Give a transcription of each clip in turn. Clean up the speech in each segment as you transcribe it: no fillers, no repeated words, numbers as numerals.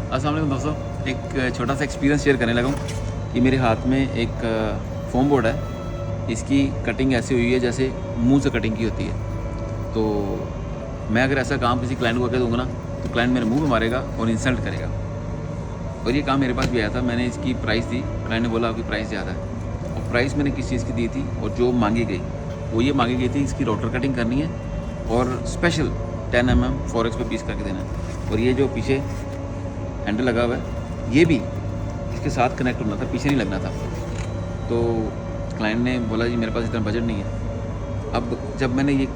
अस्सलाम वालेकुम दोस्तों, एक छोटा सा एक्सपीरियंस शेयर करने लगा हूँ कि मेरे हाथ में एक फ़ोम बोर्ड है। इसकी कटिंग ऐसी हुई है जैसे मुंह से कटिंग की होती है। तो मैं अगर ऐसा काम किसी क्लाइंट को करके दूँगा ना, तो क्लाइंट मेरे मुंह पे मारेगा और इंसल्ट करेगा। और ये काम मेरे पास भी आया था। मैंने इसकी प्राइस दी, क्लाइंट ने बोला आपकी प्राइस ज़्यादा है। और प्राइस मैंने किस चीज़ की दी थी और जो मांगी गई वो ये मांगी गई थी, इसकी रोटर कटिंग करनी है और स्पेशल 10 mm फॉरेक्स पे पीस करके देना है। और ये जो पीछे हैंडल लगा हुआ है ये भी इसके साथ कनेक्ट होना था, पीछे नहीं लगना था। तो क्लाइंट ने बोला जी मेरे पास इतना बजट नहीं है। अब जब मैंने ये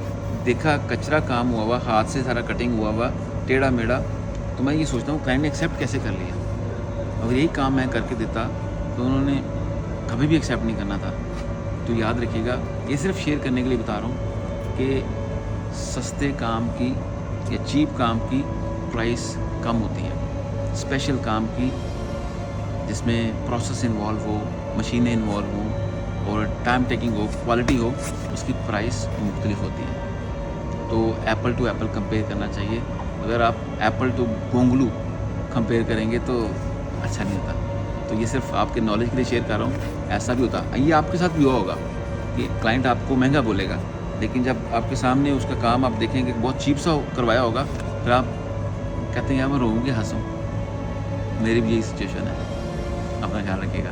देखा कचरा काम हुआ हाथ से सारा कटिंग हुआ टेढ़ा मेढ़ा, तो मैं ये सोचता हूँ क्लाइंट ने एक्सेप्ट कैसे कर लिया। अगर यही काम मैं करके देता तो उन्होंने कभी भी एक्सेप्ट नहीं करना था। तो याद रखिएगा, ये सिर्फ शेयर करने के लिए बता रहा हूँ कि सस्ते काम की या चीप काम की प्राइस कम होती है। स्पेशल काम की जिसमें प्रोसेस इन्वॉल्व हो, मशीनें इन्वॉल्व हों और टाइम टेकिंग हो, क्वालिटी हो, उसकी प्राइस मुख्तलिफ होती है। तो एप्पल टू एप्पल कंपेयर करना चाहिए। अगर आप एप्पल टू गोंगलू कंपेयर करेंगे तो अच्छा नहीं होता। तो ये सिर्फ आपके नॉलेज के लिए शेयर कर रहा हूँ। ऐसा भी होता, ये आपके साथ भी हुआ होगा कि क्लाइंट आपको महंगा बोलेगा, लेकिन जब आपके सामने उसका काम आप देखेंगे बहुत चीप सा करवाया होगा, फिर आप कहते हैं यार मैं रोऊँगी हंसूँ। मेरी भी यही सिचुएशन है। अपना ख्याल रखिएगा।